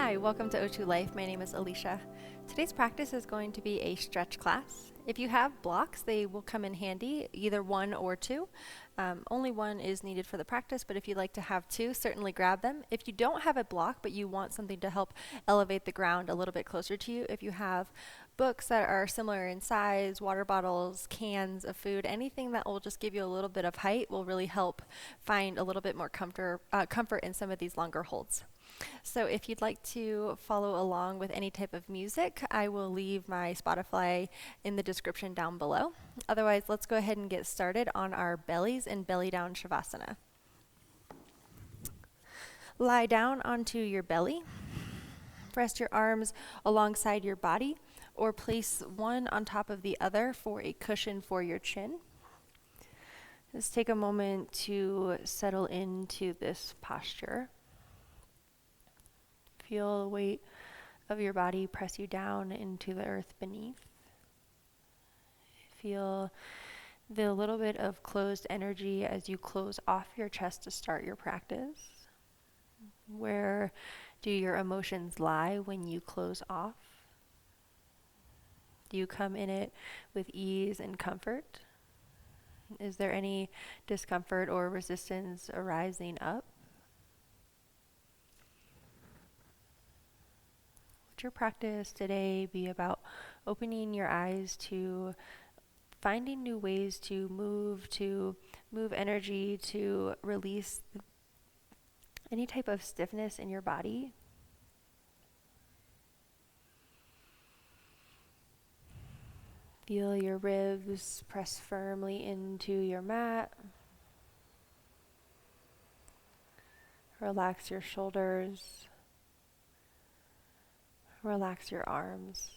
Hi, welcome to O2 Life. My name is Alysia. Today's practice is going to be a stretch class. If you have blocks, they will come in handy, either one or two. Only one is needed for the practice, but if you'd like to have two, certainly grab them. If you don't have a block, but you want something to help elevate the ground a little bit closer to you, if you have books that are similar in size, water bottles, cans of food, anything that will just give you a little bit of height will really help find a little bit more comfort in some of these longer holds. So if you'd like to follow along with any type of music, I will leave my Spotify in the description down below. Otherwise, let's go ahead and get started on our bellies and belly down Shavasana. Lie down onto your belly. Rest your arms alongside your body or place one on top of the other for a cushion for your chin. Just take a moment to settle into this posture. Feel the weight of your body press you down into the earth beneath. Feel the little bit of closed energy as you close off your chest to start your practice. Where do your emotions lie when you close off? Do you come in it with ease and comfort? Is there any discomfort or resistance arising up? Let your practice today be about opening your eyes to finding new ways to move energy, to release any type of stiffness in your body. Feel your ribs press firmly into your mat. Relax your shoulders. Relax your arms.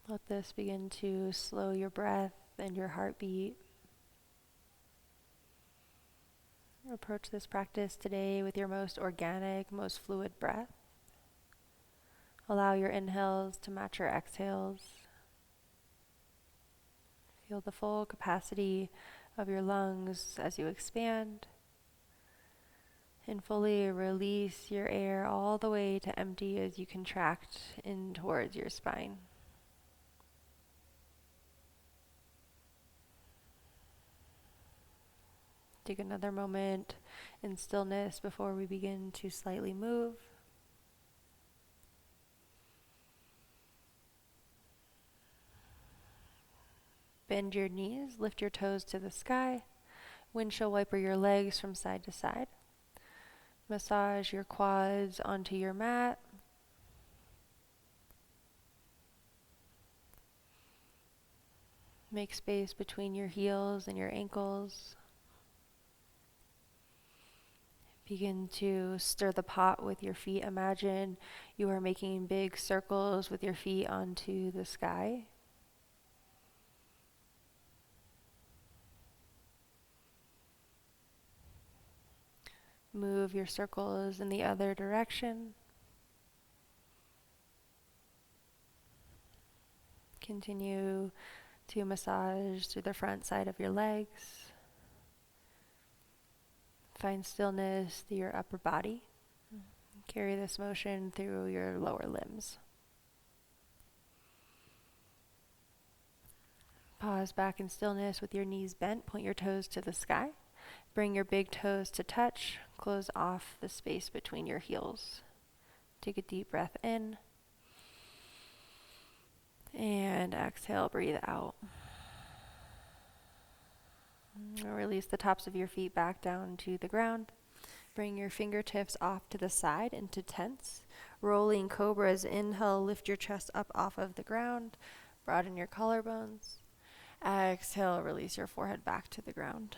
Let this begin to slow your breath and your heartbeat. Approach this practice today with your most organic, most fluid breath. Allow your inhales to match your exhales. Feel the full capacity of your lungs as you expand. And fully release your air all the way to empty as you contract in towards your spine. Take another moment in stillness before we begin to slightly move. Bend your knees, lift your toes to the sky. Windshield wiper your legs from side to side. Massage your quads onto your mat. Make space between your heels and your ankles. Begin to stir the pot with your feet. Imagine you are making big circles with your feet onto the sky. Move your circles in the other direction. Continue to massage through the front side of your legs. Find stillness through your upper body. Carry this motion through your lower limbs. Pause back in stillness with your knees bent. Point your toes to the sky. Bring your big toes to touch. Close off the space between your heels. Take a deep breath in. And exhale, breathe out. Release the tops of your feet back down to the ground. Bring your fingertips off to the side into tense. Rolling cobras. Inhale, lift your chest up off of the ground. Broaden your collarbones. Exhale, release your forehead back to the ground.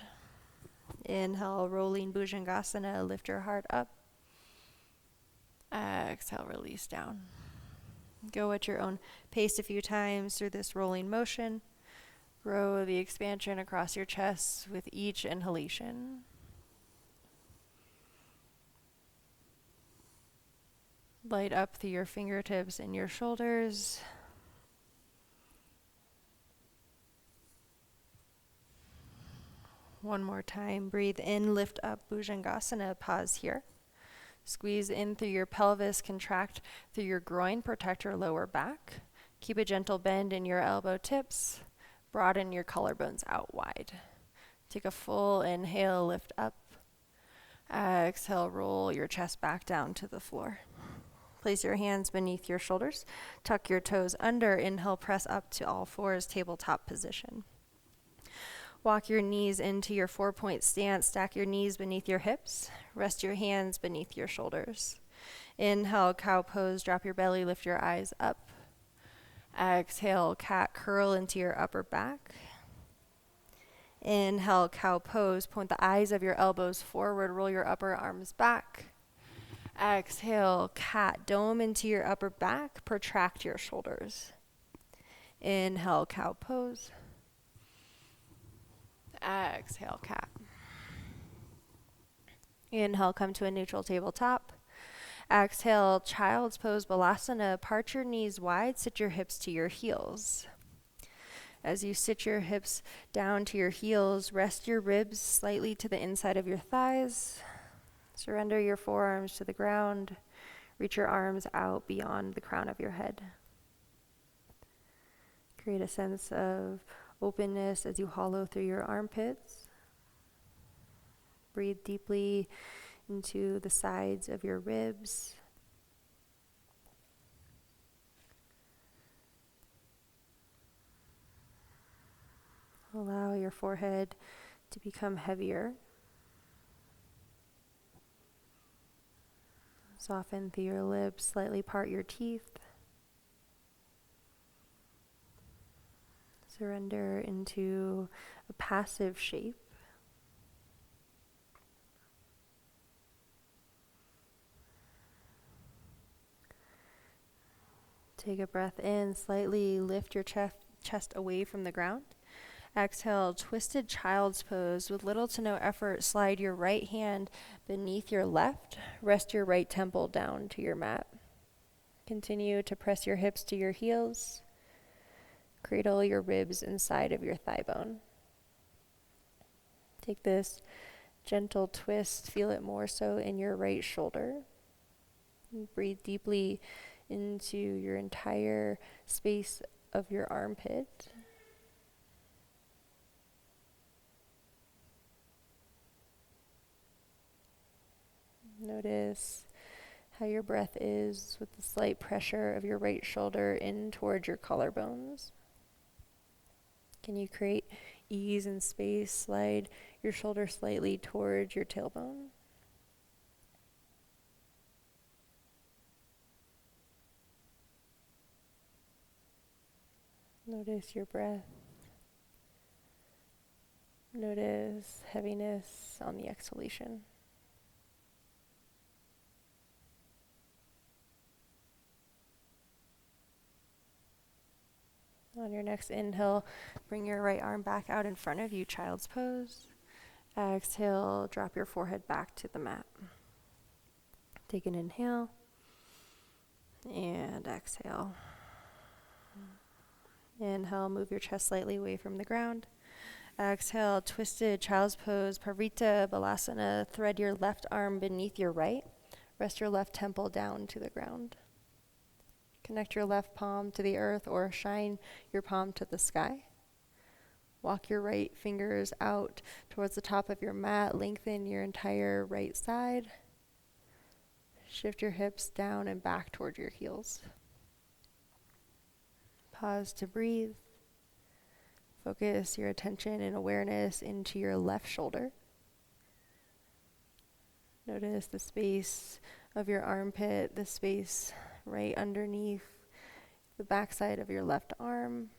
Inhale, rolling Bhujangasana, lift your heart up. Exhale, release down. Go at your own pace a few times through this rolling motion. Grow the expansion across your chest with each inhalation. Light up through your fingertips and your shoulders. One more time. Breathe in, lift up, Bhujangasana. Pause here. Squeeze in through your pelvis, contract through your groin, protect your lower back. Keep a gentle bend in your elbow tips. Broaden your collarbones out wide. Take a full inhale, lift up. Exhale, roll your chest back down to the floor. Place your hands beneath your shoulders. Tuck your toes under. Inhale, press up to all fours, tabletop position. Walk your knees into your 4-point stance. Stack your knees beneath your hips. Rest your hands beneath your shoulders. Inhale, cow pose. Drop your belly, lift your eyes up. Exhale, cat curl into your upper back. Inhale, cow pose. Point the eyes of your elbows forward. Roll your upper arms back. Exhale, cat dome into your upper back. Protract your shoulders. Inhale, cow pose. Exhale, cat. Inhale, come to a neutral tabletop. Exhale, child's pose, balasana. Part your knees wide, sit your hips to your heels. As you sit your hips down to your heels, rest your ribs slightly to the inside of your thighs. Surrender your forearms to the ground. Reach your arms out beyond the crown of your head. Create a sense of openness as you hollow through your armpits. Breathe deeply into the sides of your ribs. Allow your forehead to become heavier. Soften through your lips, slightly part your teeth. Surrender into a passive shape. Take a breath in, slightly lift your chest away from the ground. Exhale, twisted child's pose. With little to no effort, slide your right hand beneath your left. Rest your right temple down to your mat. Continue to press your hips to your heels. Cradle your ribs inside of your thigh bone. Take this gentle twist, feel it more so in your right shoulder. And breathe deeply into your entire space of your armpit. Notice how your breath is with the slight pressure of your right shoulder in towards your collarbones. Can you create ease and space? Slide your shoulder slightly towards your tailbone. Notice your breath. Notice heaviness on the exhalation. On your next inhale, bring your right arm back out in front of you, child's pose. Exhale, drop your forehead back to the mat. Take an inhale and exhale. Inhale, move your chest slightly away from the ground. Exhale, twisted child's pose, Parita Balasana. Thread your left arm beneath your right. Rest your left temple down to the ground. Connect your left palm to the earth or shine your palm to the sky. Walk your right fingers out towards the top of your mat. Lengthen your entire right side. Shift your hips down and back toward your heels. Pause to breathe. Focus your attention and awareness into your left shoulder. Notice the space of your armpit, the space right underneath the backside of your left arm.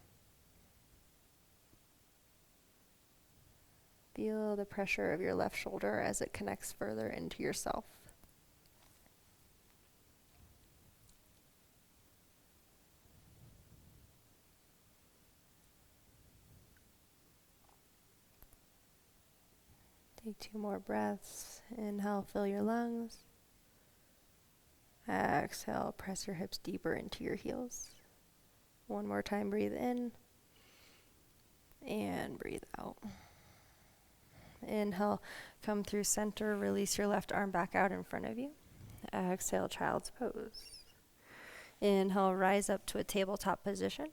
Feel the pressure of your left shoulder as it connects further into yourself. Take 2 more breaths. Inhale, fill your lungs. Exhale, press your hips deeper into your heels. 1 more time, breathe in and breathe out. Inhale, come through center, release your left arm back out in front of you. Exhale, child's pose. Inhale, rise up to a tabletop position.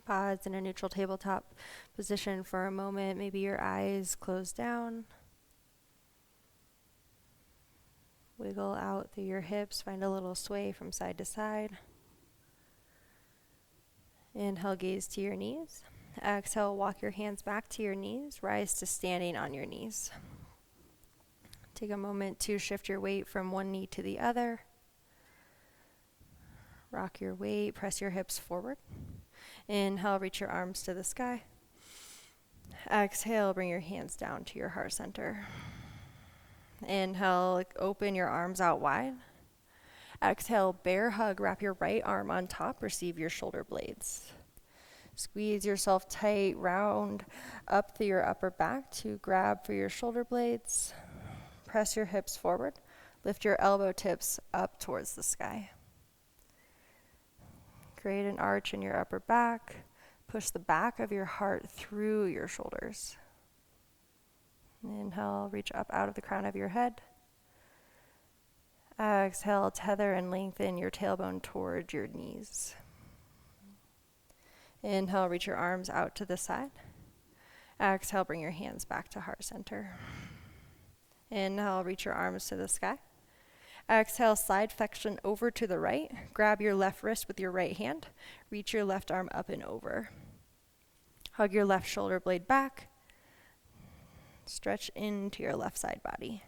Pause in a neutral tabletop position for a moment. Maybe your eyes close down. Wiggle out through your hips. Find a little sway from side to side. Inhale, gaze to your knees. Exhale, walk your hands back to your knees. Rise to standing on your knees. Take a moment to shift your weight from one knee to the other. Rock your weight. Press your hips forward. Inhale, reach your arms to the sky. Exhale, bring your hands down to your heart center. Inhale, open your arms out wide. Exhale, bear hug, wrap your right arm on top, receive your shoulder blades. Squeeze yourself tight, round up through your upper back to grab for your shoulder blades. Press your hips forward. Lift your elbow tips up towards the sky. Create an arch in your upper back. Push the back of your heart through your shoulders. Inhale, reach up out of the crown of your head. Exhale, tether and lengthen your tailbone toward your knees. Inhale, reach your arms out to the side. Exhale, bring your hands back to heart center. Inhale, reach your arms to the sky. Exhale, side flexion over to the right. Grab your left wrist with your right hand. Reach your left arm up and over. Hug your left shoulder blade back. Stretch into your left side body.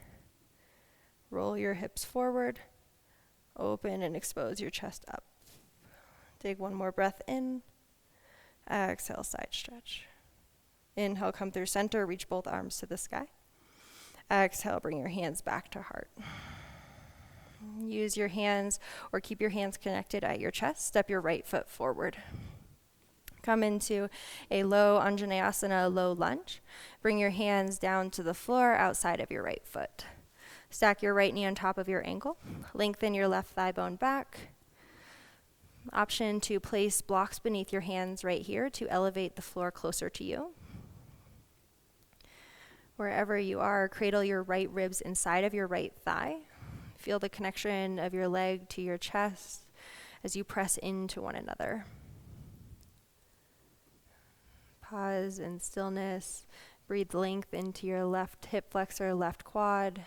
Roll your hips forward. Open and expose your chest up. Take one more breath in. Exhale, side stretch. Inhale, come through center. Reach both arms to the sky. Exhale, bring your hands back to heart. Use your hands or keep your hands connected at your chest. Step your right foot forward. Come into a low Anjaneyasana, low lunge. Bring your hands down to the floor outside of your right foot. Stack your right knee on top of your ankle. Lengthen your left thigh bone back. Option to place blocks beneath your hands right here to elevate the floor closer to you. Wherever you are, cradle your right ribs inside of your right thigh. Feel the connection of your leg to your chest as you press into one another. Pause in stillness. Breathe length into your left hip flexor, left quad.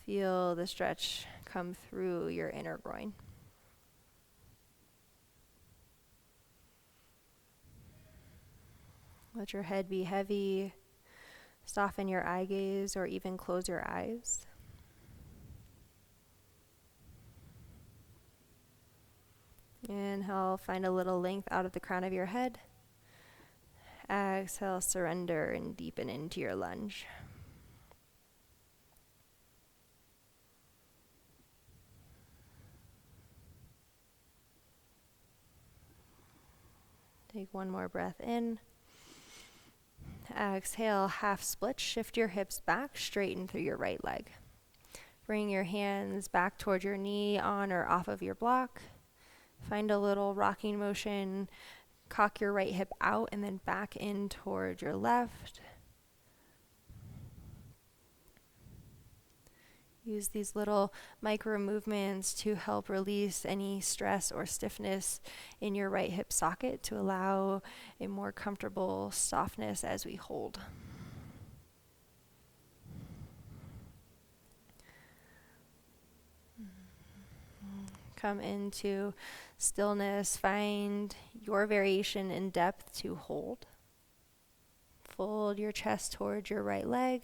Feel the stretch come through your inner groin. Let your head be heavy. Soften your eye gaze or even close your eyes. Inhale, find a little length out of the crown of your head. Exhale, surrender and deepen into your lunge. Take one more breath in. Exhale, half split. Shift your hips back, straighten through your right leg. Bring your hands back toward your knee, on or off of your block. Find a little rocking motion. Cock your right hip out and then back in toward your left. Use these little micro movements to help release any stress or stiffness in your right hip socket to allow a more comfortable softness as we hold. Come into stillness. Find your variation in depth to hold. Fold your chest towards your right leg.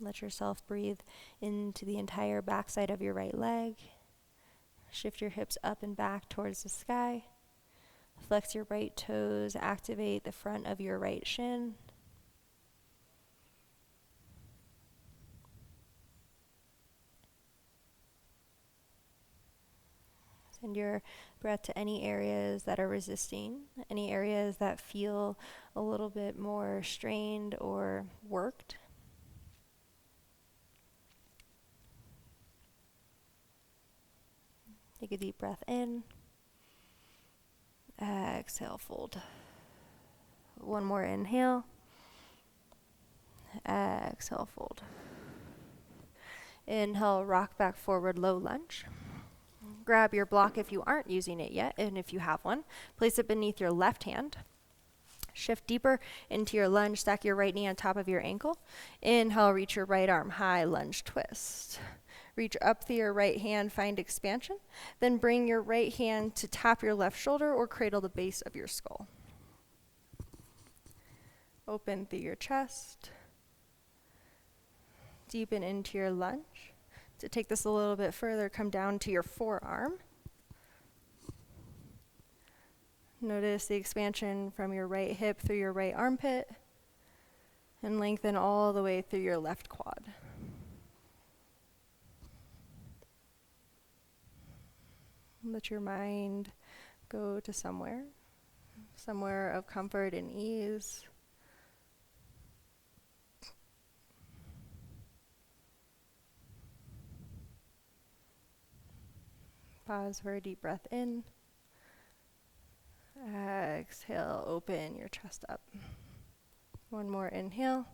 Let yourself breathe into the entire backside of your right leg. Shift your hips up and back towards the sky. Flex your right toes. Activate the front of your right shin. Send your breath to any areas that are resisting, any areas that feel a little bit more strained or worked. Take a deep breath in. Exhale, fold. One more inhale. Exhale, fold. Inhale, rock back forward, low lunge. Grab your block if you aren't using it yet, and if you have one, place it beneath your left hand. Shift deeper into your lunge, stack your right knee on top of your ankle. Inhale, reach your right arm high, lunge twist. Reach up through your right hand, find expansion. Then bring your right hand to tap your left shoulder or cradle the base of your skull. Open through your chest. Deepen into your lunge. To take this a little bit further, come down to your forearm. Notice the expansion from your right hip through your right armpit, and lengthen all the way through your left quad. Let your mind go to somewhere of comfort and ease. Pause for a deep breath in. Exhale, open your chest up. One more inhale.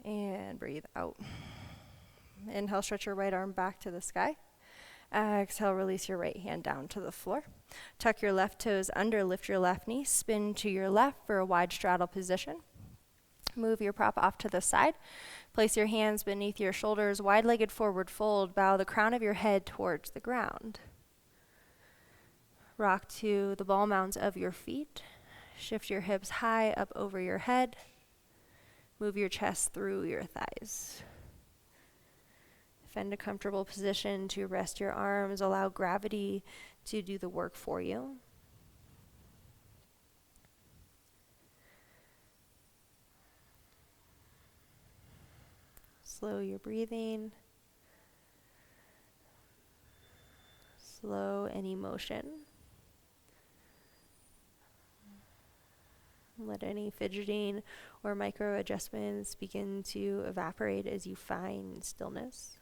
And breathe out. Inhale, stretch your right arm back to the sky. Exhale, release your right hand down to the floor. Tuck your left toes under, lift your left knee, spin to your left for a wide straddle position. Move your prop off to the side. Place your hands beneath your shoulders, wide-legged forward fold. Bow the crown of your head towards the ground. Rock to the ball mounds of your feet. Shift your hips high up over your head. Move your chest through your thighs. Find a comfortable position to rest your arms. Allow gravity to do the work for you. Slow your breathing. Slow any motion. Let any fidgeting or micro adjustments begin to evaporate as you find stillness.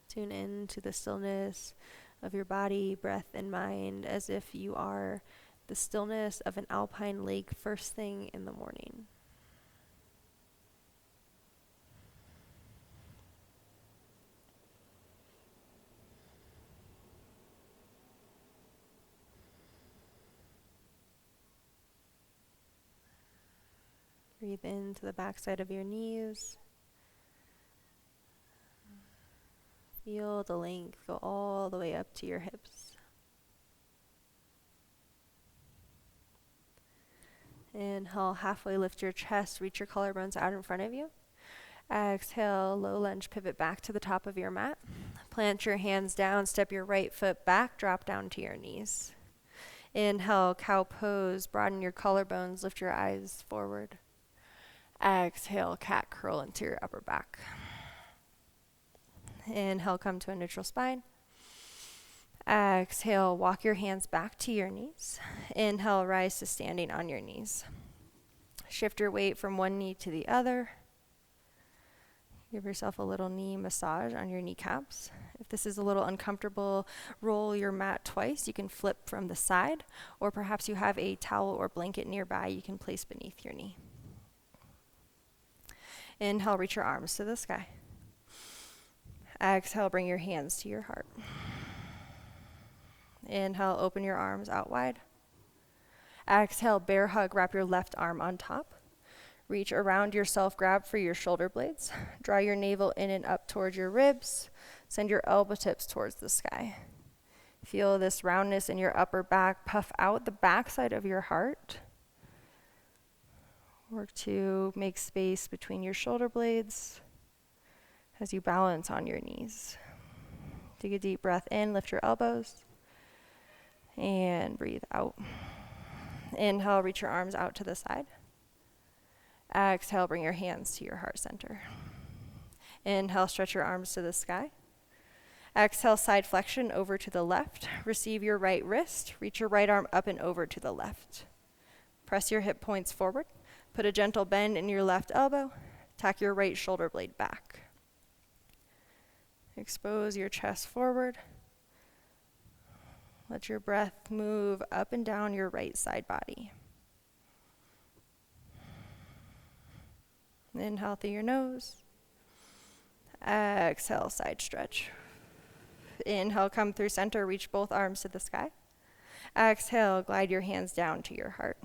Tune in to the stillness of your body, breath, and mind as if you are the stillness of an alpine lake first thing in the morning. Breathe into the backside of your knees. Feel the length go all the way up to your hips. Inhale, halfway lift your chest, reach your collarbones out in front of you. Exhale, low lunge, pivot back to the top of your mat. Plant your hands down, step your right foot back, drop down to your knees. Inhale, cow pose, broaden your collarbones, lift your eyes forward. Exhale, cat curl into your upper back. Inhale, come to a neutral spine. Exhale, walk your hands back to your knees. Inhale, rise to standing on your knees. Shift your weight from one knee to the other. Give yourself a little knee massage on your kneecaps. If this is a little uncomfortable, roll your mat twice. You can flip from the side, or perhaps you have a towel or blanket nearby you can place beneath your knee. Inhale, reach your arms to the sky. Exhale, bring your hands to your heart. Inhale, open your arms out wide. Exhale, bear hug, wrap your left arm on top. Reach around yourself, grab for your shoulder blades. Draw your navel in and up towards your ribs. Send your elbow tips towards the sky. Feel this roundness in your upper back. Puff out the backside of your heart. Work to make space between your shoulder blades as you balance on your knees. Take a deep breath in, lift your elbows, and breathe out. Inhale, reach your arms out to the side. Exhale, bring your hands to your heart center. Inhale, stretch your arms to the sky. Exhale, side flexion over to the left. Receive your right wrist. Reach your right arm up and over to the left. Press your hip points forward. Put a gentle bend in your left elbow. Tack your right shoulder blade back. Expose your chest forward. Let your breath move up and down your right side body. Inhale through your nose. Exhale, side stretch. Inhale, come through center, reach both arms to the sky. Exhale, glide your hands down to your heart.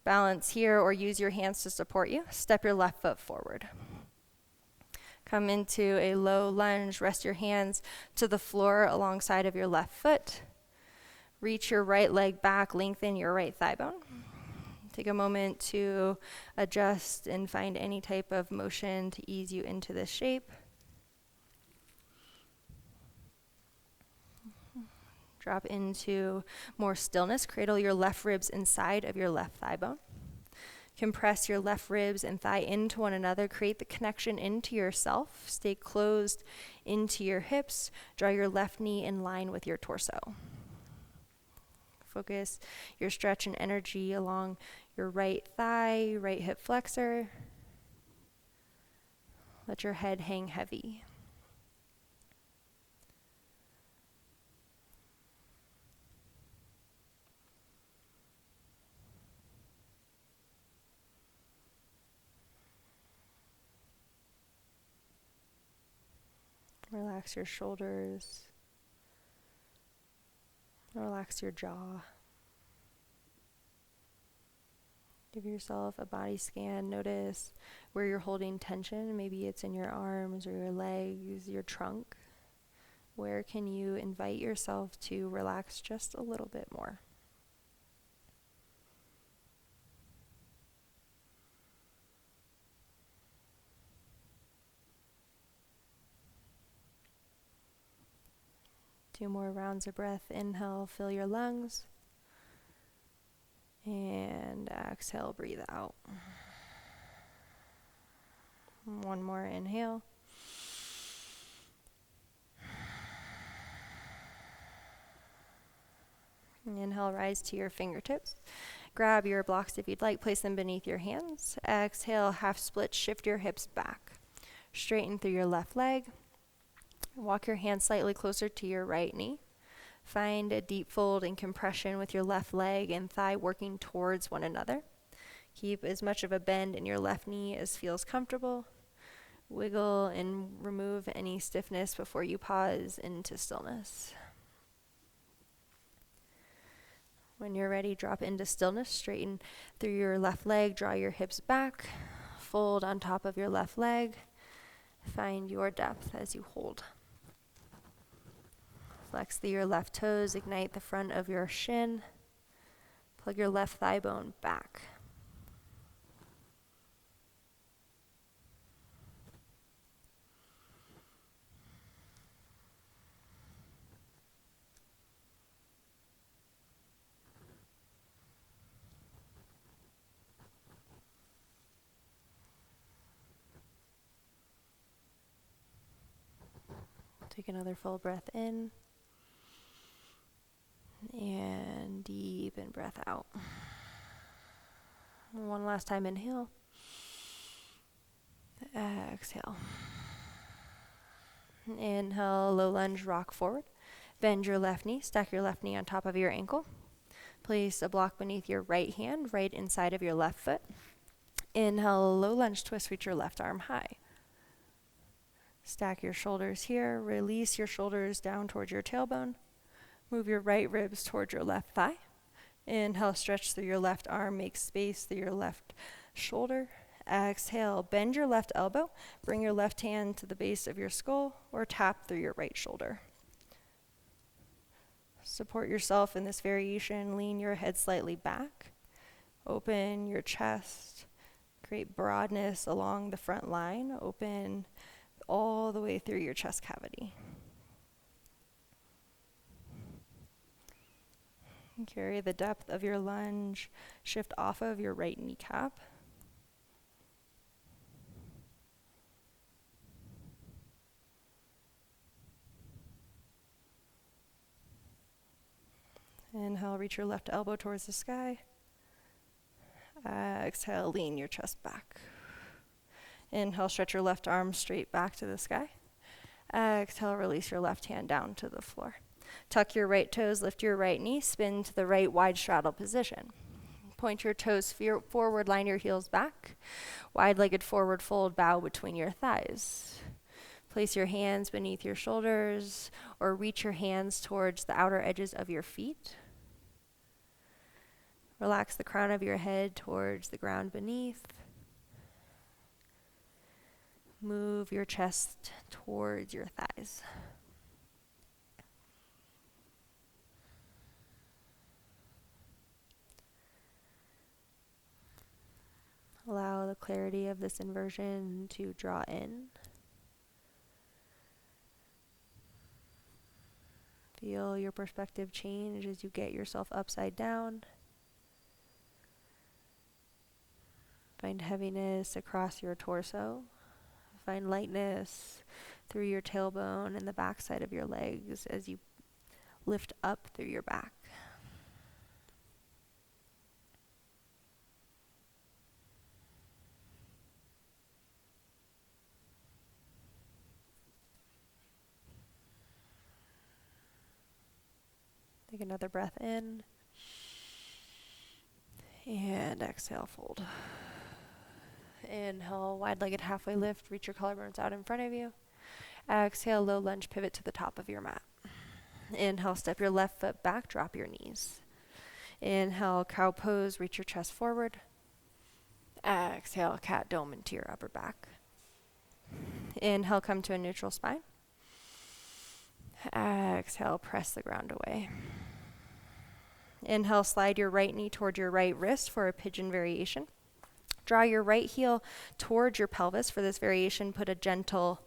Balance here or use your hands to support you. Step your left foot forward. Come into a low lunge. Rest your hands to the floor alongside of your left foot. Reach your right leg back, lengthen your right thigh bone. Take a moment to adjust and find any type of motion to ease you into this shape. Drop into more stillness. Cradle your left ribs inside of your left thigh bone. Compress your left ribs and thigh into one another. Create the connection into yourself. Stay closed into your hips. Draw your left knee in line with your torso. Focus your stretch and energy along your right thigh, right hip flexor. Let your head hang heavy. Relax your shoulders. Relax your jaw. Give yourself a body scan. Notice where you're holding tension. Maybe it's in your arms or your legs, your trunk. Where can you invite yourself to relax just a little bit more? Two more rounds of breath. Inhale, fill your lungs. And exhale, breathe out. One more inhale. Inhale, rise to your fingertips. Grab your blocks if you'd like, place them beneath your hands. Exhale, half split, shift your hips back. Straighten through your left leg. Walk your hands slightly closer to your right knee. Find a deep fold and compression with your left leg and thigh working towards one another. Keep as much of a bend in your left knee as feels comfortable. Wiggle and remove any stiffness before you pause into stillness. When you're ready, drop into stillness. Straighten through your left leg. Draw your hips back. Fold on top of your left leg. Find your depth as you hold. Flex through your left toes, ignite the front of your shin. Plug your left thigh bone back. Take another full breath in. And deepen breath out. One last time, inhale. Exhale. Inhale, low lunge, rock forward. Bend your left knee, stack your left knee on top of your ankle. Place a block beneath your right hand, right inside of your left foot. Inhale, low lunge, twist, reach your left arm high. Stack your shoulders here. Release your shoulders down towards your tailbone. Move your right ribs towards your left thigh. Inhale, stretch through your left arm, make space through your left shoulder. Exhale, bend your left elbow. Bring your left hand to the base of your skull or tap through your right shoulder. Support yourself in this variation. Lean your head slightly back. Open your chest. Create broadness along the front line. Open all the way through your chest cavity. Carry the depth of your lunge. Shift off of your right kneecap. Inhale, reach your left elbow towards the sky. Exhale, lean your chest back. Inhale, stretch your left arm straight back to the sky. Exhale, release your left hand down to the floor. Tuck your right toes, lift your right knee, spin to the right wide straddle position. Point your toes forward, line your heels back. Wide-legged forward fold, bow between your thighs. Place your hands beneath your shoulders or reach your hands towards the outer edges of your feet. Relax the crown of your head towards the ground beneath. Move your chest towards your thighs. Allow the clarity of this inversion to draw in. Feel your perspective change as you get yourself upside down. Find heaviness across your torso. Find lightness through your tailbone and the backside of your legs as you lift up through your back. Take another breath in. And exhale, fold. Inhale, wide-legged halfway lift. Reach your collarbones out in front of you. Exhale, low lunge, pivot to the top of your mat. Inhale, step your left foot back, drop your knees. Inhale, cow pose, reach your chest forward. Exhale, cat dome into your upper back. Inhale, come to a neutral spine. Exhale, press the ground away. Inhale, slide your right knee toward your right wrist for a pigeon variation. Draw your right heel towards your pelvis for this variation. Put a gentle,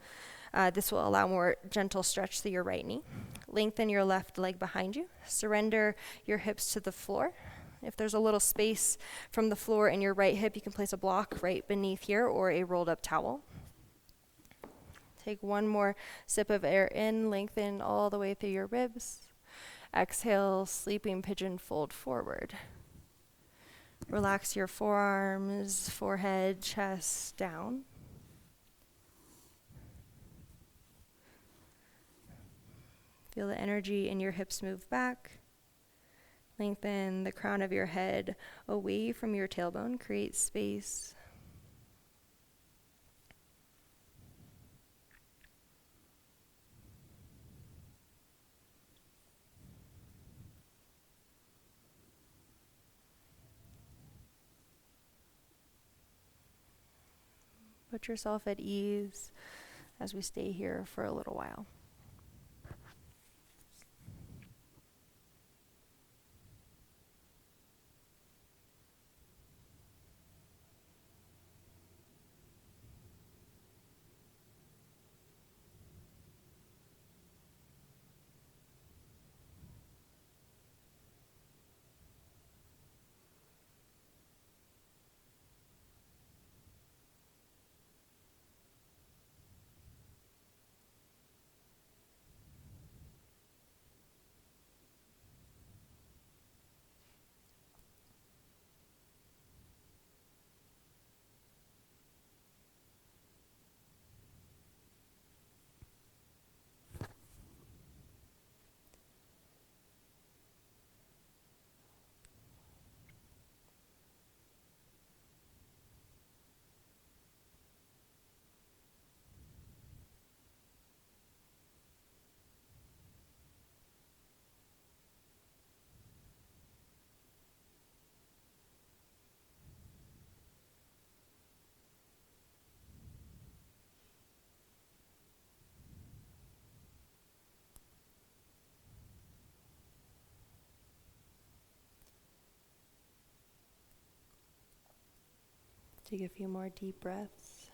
this will allow more gentle stretch through your right knee. Lengthen your left leg behind you. Surrender your hips to the floor. If there's a little space from the floor in your right hip, you can place a block right beneath here or a rolled up towel. Take one more sip of air in, lengthen all the way through your ribs. Exhale, sleeping pigeon, fold forward. Relax your forearms, forehead, chest down. Feel the energy in your hips move back. Lengthen the crown of your head away from your tailbone. Create space. Put yourself at ease as we stay here for a little while. Take a few more deep breaths.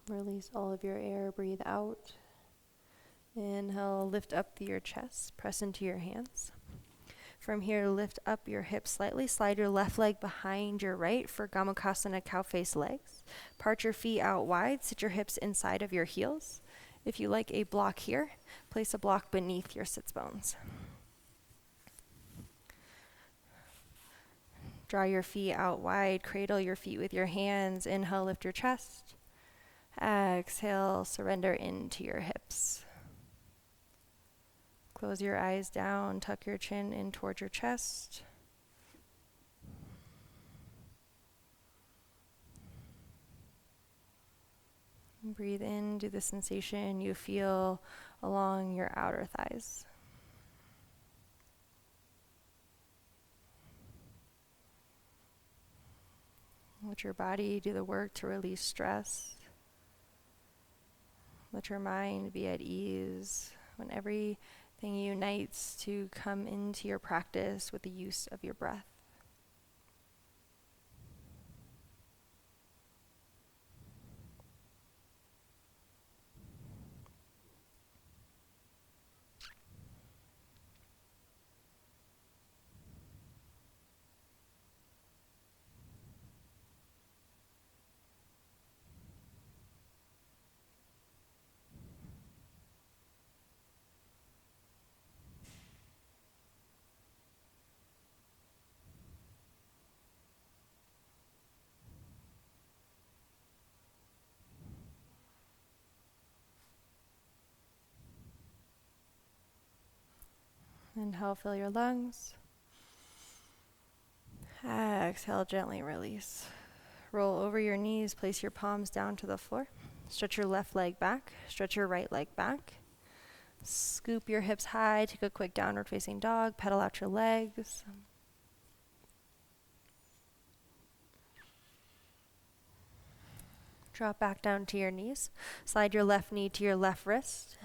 Release all of your air, breathe out. Inhale, lift up through your chest, press into your hands. From here, lift up your hips slightly, slide your left leg behind your right for Gomukhasana, cow face legs. Part your feet out wide, sit your hips inside of your heels. If you like a block here, place a block beneath your sits bones. Draw your feet out wide. Cradle your feet with your hands. Inhale, lift your chest. Exhale, surrender into your hips. Close your eyes down. Tuck your chin in towards your chest. Breathe in to the sensation you feel along your outer thighs. Let your body do the work to release stress. Let your mind be at ease when everything unites to come into your practice with the use of your breath. Inhale, fill your lungs. Exhale, gently release. Roll over your knees, place your palms down to the floor. Stretch your left leg back, stretch your right leg back. Scoop your hips high, take a quick downward facing dog, pedal out your legs. Drop back down to your knees. Slide your left knee to your left wrist.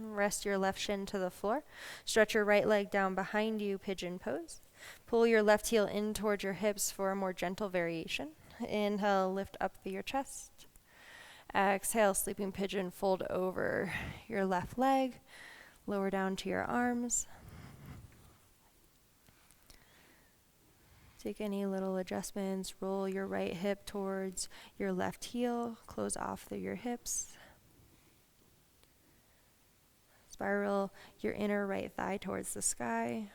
Rest your left shin to the floor. Stretch your right leg down behind you, pigeon pose. Pull your left heel in towards your hips for a more gentle variation. Inhale, lift up through your chest. Exhale, sleeping pigeon, fold over your left leg. Lower down to your arms. Take any little adjustments. Roll your right hip towards your left heel. Close off through your hips. Spiral your inner right thigh towards the sky.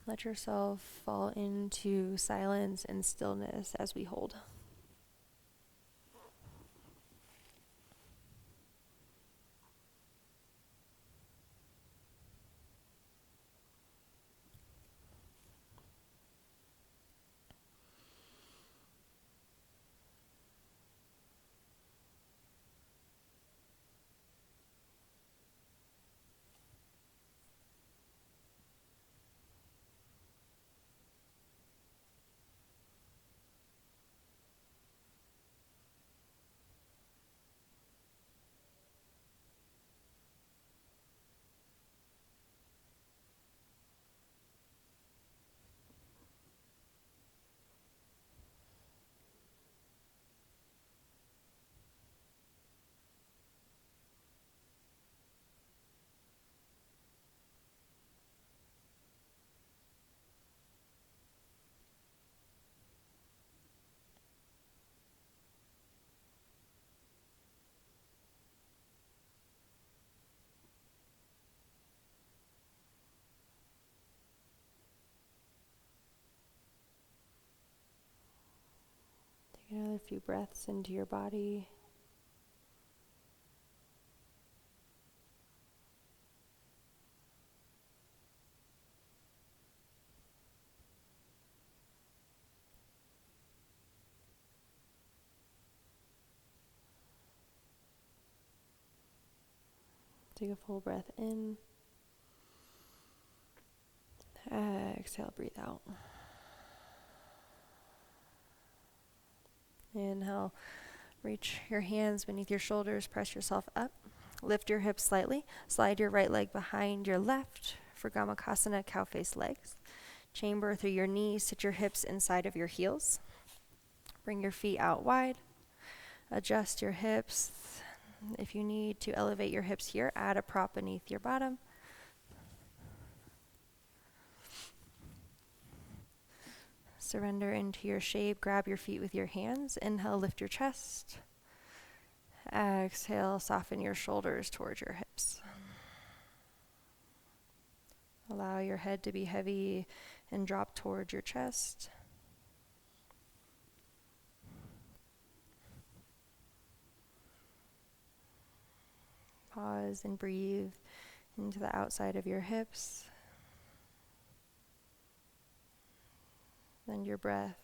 Let yourself fall into silence and stillness as we hold. Take another few breaths into your body. Take a full breath in. Exhale, breathe out. Inhale, reach your hands beneath your shoulders, press yourself up. Lift your hips slightly. Slide your right leg behind your left for Gamakasana, cow face legs. Chamber through your knees, sit your hips inside of your heels. Bring your feet out wide. Adjust your hips. If you need to elevate your hips here, add a prop beneath your bottom. Surrender into your shape. Grab your feet with your hands. Inhale, lift your chest. Exhale, soften your shoulders towards your hips. Allow your head to be heavy and drop towards your chest. Pause and breathe into the outside of your hips. Send your breath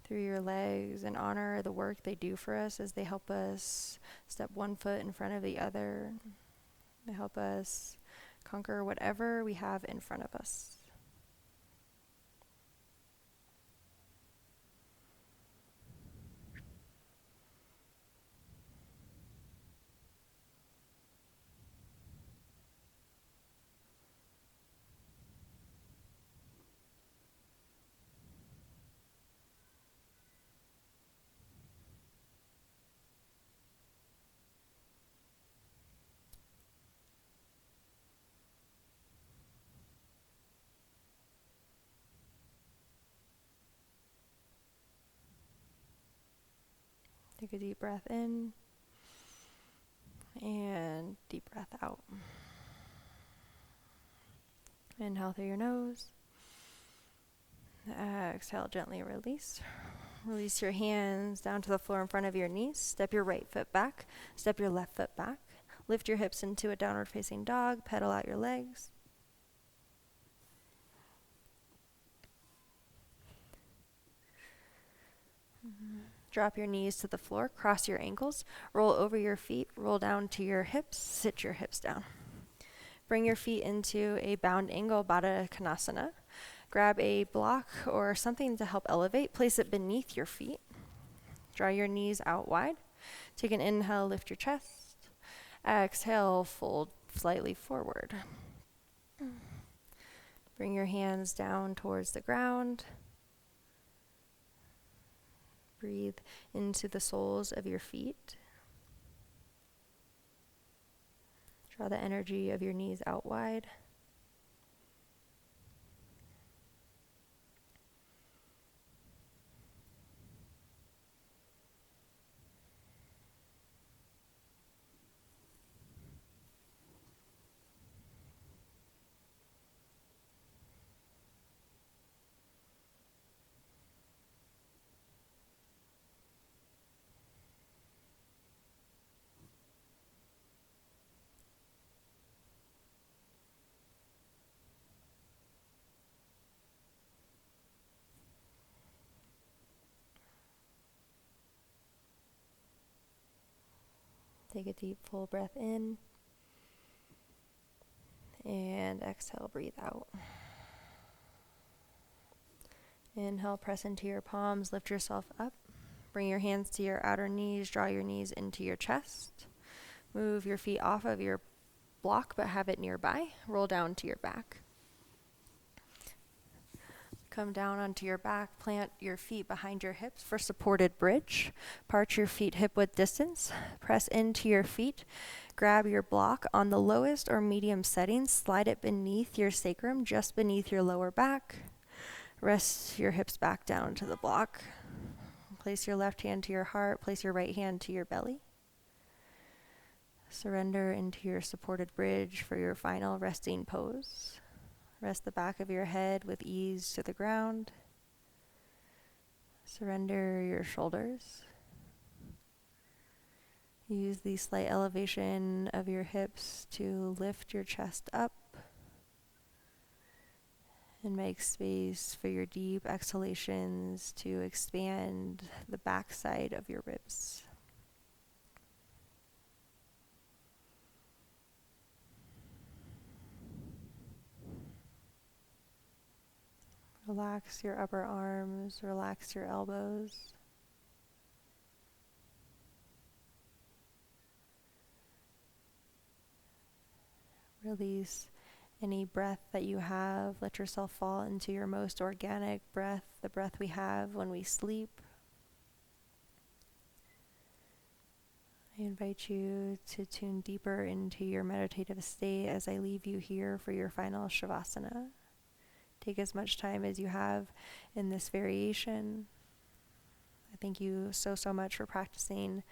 through your legs and honor the work they do for us as they help us step one foot in front of the other. They help us conquer whatever we have in front of us. Take a deep breath in and deep breath out. Inhale through your nose. Exhale, gently release. Release your hands down to the floor in front of your knees. Step your right foot back. Step your left foot back. Lift your hips into a downward facing dog. Pedal out your legs. Drop your knees to the floor. Cross your ankles. Roll over your feet. Roll down to your hips. Sit your hips down. Bring your feet into a bound angle, Baddha Konasana. Grab a block or something to help elevate. Place it beneath your feet. Draw your knees out wide. Take an inhale, lift your chest. Exhale, fold slightly forward. Bring your hands down towards the ground. Breathe into the soles of your feet. Draw the energy of your knees out wide. Take a deep, full breath in. And exhale, breathe out. Inhale, press into your palms, lift yourself up. Bring your hands to your outer knees, draw your knees into your chest. Move your feet off of your block, but have it nearby. Roll down to your back. Come down onto your back, plant your feet behind your hips for supported bridge. Part your feet hip-width distance. Press into your feet. Grab your block on the lowest or medium setting. Slide it beneath your sacrum, just beneath your lower back. Rest your hips back down to the block. Place your left hand to your heart. Place your right hand to your belly. Surrender into your supported bridge for your final resting pose. Rest the back of your head with ease to the ground. Surrender your shoulders. Use the slight elevation of your hips to lift your chest up and make space for your deep exhalations to expand the backside of your ribs. Relax your upper arms, relax your elbows. Release any breath that you have. Let yourself fall into your most organic breath, the breath we have when we sleep. I invite you to tune deeper into your meditative state as I leave you here for your final Shavasana. Take as much time as you have in this variation. I thank you so much for practicing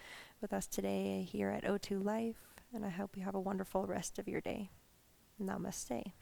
with us today here at O2 Life, and I hope you have a wonderful rest of your day. Namaste.